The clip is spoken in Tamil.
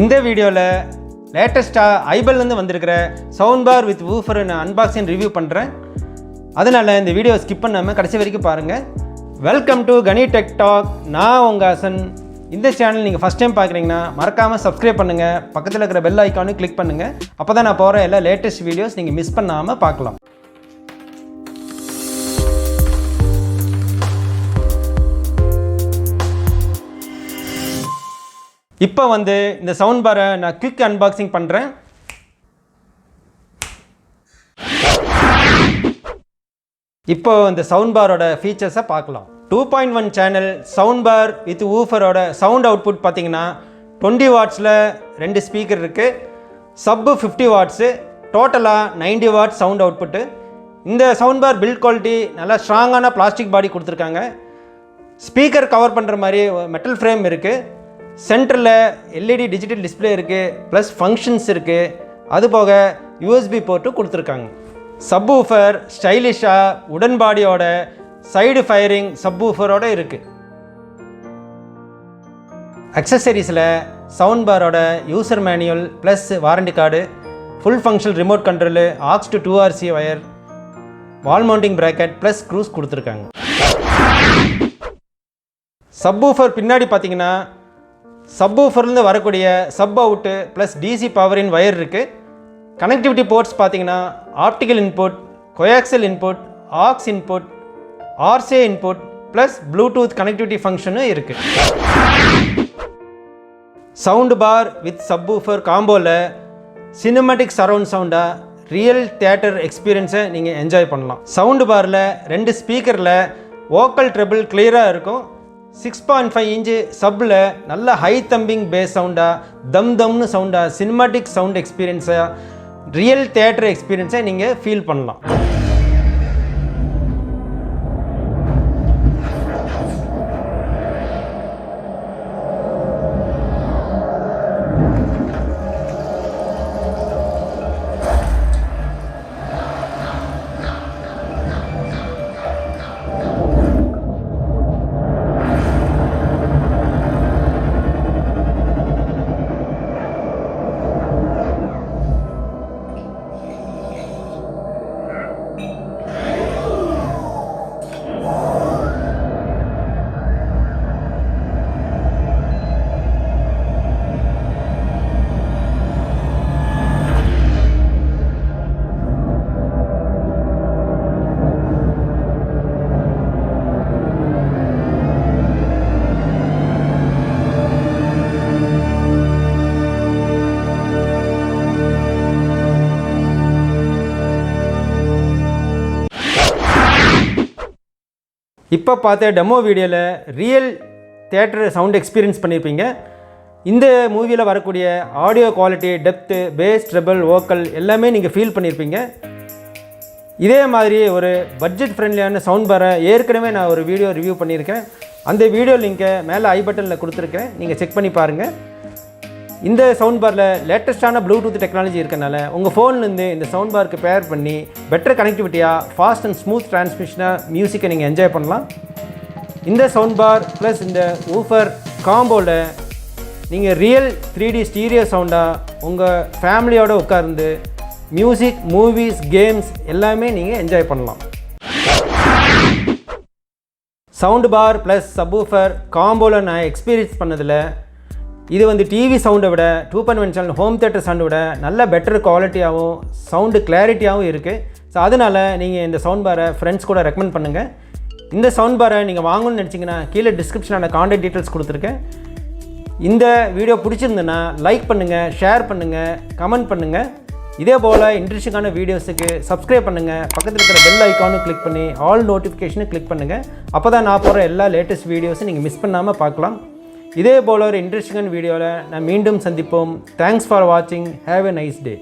இந்த வீடியோவில் லேட்டஸ்ட்டாக iBELL வந்திருக்கிற சவுண்ட்பார் வித் வூஃபர் நான் அன்பாக்சிங் ரிவ்யூ பண்ணுறேன். அதனால் இந்த வீடியோ ஸ்கிப் பண்ணாமல் கடைசி வரைக்கும் பாருங்கள். Welcome to Ghani tech talk. நான் உங்கள் ஆசன். இந்த சேனல் நீங்கள் ஃபஸ்ட் டைம் பார்க்குறீங்கன்னா மறக்காமல் சப்ஸ்கிரைப் பண்ணுங்கள். பக்கத்தில் இருக்கிற பெல் ஐக்கானு கிளிக் பண்ணுங்கள். அப்போ தான் நான் போகிற எல்லா லேட்டஸ்ட் வீடியோஸ் நீங்கள் மிஸ் பண்ணாமல் பார்க்கலாம். இப்போ இந்த சவுண்ட் பாரை நான் குயிக் அன்பாக்சிங் பண்ணுறேன். இப்போ இந்த சவுண்ட் பாரோட ஃபீச்சர்ஸை பார்க்கலாம். 2.1 சேனல் சவுண்ட் பார் வித் வூஃபரோட சவுண்ட் அவுட்புட் பார்த்தீங்கன்னா 20 வாட்ஸில் 2 ஸ்பீக்கர் இருக்குது. சப்பு 50 வாட்ஸு, டோட்டலாக 90 வாட்ஸ் சவுண்ட் அவுட்புட்டு. இந்த சவுண்ட் பார் பில்ட் குவாலிட்டி நல்லா ஸ்ட்ராங்கான பிளாஸ்டிக் பாடி கொடுத்துருக்காங்க. ஸ்பீக்கர் கவர் பண்ணுற மாதிரி மெட்டல் ஃப்ரேம் இருக்குது. சென்டரில் எல்இடி டிஜிட்டல் டிஸ்பிளே இருக்குது, ப்ளஸ் ஃபங்க்ஷன்ஸ் இருக்குது. அதுபோக யூஎஸ்பி போர்ட்டும் கொடுத்துருக்காங்க. சப்வூஃபர் ஸ்டைலிஷாக உடன் பாடியோட சைடு ஃபயரிங் சப்வூஃபரோடு இருக்குது. அக்சசரிஸில் சவுண்ட் பாரோட user manual plus warranty card, full functional remote control, aux to 2RC wire, wall mounting bracket plus screws கொடுத்துருக்காங்க. சப்வூஃபர் பின்னாடி பார்த்தீங்கன்னா சப்வூஃபர்லேருந்து வரக்கூடிய சப் அவுட்டு ப்ளஸ் டிசி பவரின் வயர் இருக்குது. கனெக்டிவிட்டி போர்ட்ஸ் பார்த்தீங்கன்னா optical input, coaxial input, aux input, RCA input plus Bluetooth connectivity ஃபங்க்ஷனும் இருக்குது. சவுண்டு பார் வித் சப்வூஃபர் காம்போவில் சினிமேட்டிக் சரவுண்ட் சவுண்டாக ரியல் தியேட்டர் எக்ஸ்பீரியன்ஸை நீங்கள் என்ஜாய் பண்ணலாம். சவுண்டு பாரில் 2 ஸ்பீக்கரில் வோக்கல் ட்ரெபிள் கிளியராக இருக்கும். 6.5 இன்ச்சு சப்பில் நல்ல ஹை தம்பிங் பேஸ் சவுண்டாக, தம்னு சவுண்டாக, சினிமாட்டிக் சவுண்ட் எக்ஸ்பீரியன்ஸாக, ரியல் தியேட்டர் எக்ஸ்பீரியன்ஸை நீங்கள் ஃபீல் பண்ணலாம். இப்போ பார்த்த டெமோ வீடியோவில் ரியல் தியேட்டர் சவுண்ட் எக்ஸ்பீரியன்ஸ் பண்ணியிருப்பீங்க. இந்த மூவியில் வரக்கூடிய audio quality, depth, bass, treble, vocal எல்லாமே நீங்கள் ஃபீல் பண்ணியிருப்பீங்க. இதே மாதிரி ஒரு பட்ஜெட் ஃப்ரெண்ட்லியான சவுண்ட் பாரை ஏற்கனவே நான் ஒரு வீடியோ ரிவ்யூ பண்ணியிருக்கேன். அந்த வீடியோ லிங்கை மேலே ஐ பட்டனில் கொடுத்துருக்கேன், நீங்கள் செக் பண்ணி பாருங்கள். இந்த சவுண்ட் பாரில் லேட்டஸ்ட்டான ப்ளூடூத் டெக்னாலஜி இருக்கனால உங்கள் ஃபோன்லேருந்து இந்த சவுண்ட் பாருக்கு பேர் பண்ணி பெட்டர் கனெக்டிவிட்டியாக, ஃபாஸ்ட் அண்ட் ஸ்மூத் டிரான்ஸ்மிஷனாக மியூசிக்கை நீங்கள் என்ஜாய் பண்ணலாம். இந்த சவுண்ட் பார் ப்ளஸ் இந்த வூஃபர் காம்போவில் நீங்கள் ரியல் 3D ஸ்டீரியோ சவுண்டாக உங்கள் ஃபேமிலியோடு உட்கார்ந்து மியூசிக், மூவிஸ், கேம்ஸ் எல்லாமே நீங்கள் என்ஜாய் பண்ணலாம். சவுண்டு பார் ப்ளஸ் சப்வூஃபர் காம்போவில் நான் எக்ஸ்பீரியன்ஸ் பண்ணதில் இது டிவி சவுண்டை விட 2.1 சேனல் ஹோம் தியேட்டர் சவுண்டை விட நல்ல பெட்டர் குவாலிட்டியாகவும் சவுண்டு கிளாரிட்டியாகவும் இருக்குது. ஸோ அதனால் நீங்கள் இந்த சவுண்ட் பாரை ஃப்ரெண்ட்ஸ் கூட ரெக்கமெண்ட் பண்ணுங்கள். இந்த சவுண்ட் பாரை நீங்கள் வாங்கணும்னு நினச்சிங்கன்னா கீழே டிஸ்கிரிப்ஷனில் கான்டாக்ட் டீட்டெயில்ஸ் கொடுத்துருக்கேன். இந்த வீடியோ பிடிச்சிருந்துன்னா லைக் பண்ணுங்கள், ஷேர் பண்ணுங்கள், கமெண்ட் பண்ணுங்கள். இதே போல் இன்ட்ரெஸ்டிங்கான வீடியோஸுக்கு சப்ஸ்கிரைப் பண்ணுங்கள். பக்கத்தில் இருக்கிற பெல் ஐக்கானும் கிளிக் பண்ணி ஆல் நோட்டிஃபிகேஷனும் கிளிக் பண்ணுங்கள். அப்போ தான் நான் போகிற எல்லா லேட்டஸ்ட் வீடியோஸும் நீங்கள் மிஸ் பண்ணாமல் பார்க்கலாம். இதே போல் ஒரு இன்ட்ரெஸ்டிங்கான வீடியோவில் நான் மீண்டும் சந்திப்போம். தேங்க்ஸ் ஃபார் வாட்சிங். Have a nice day.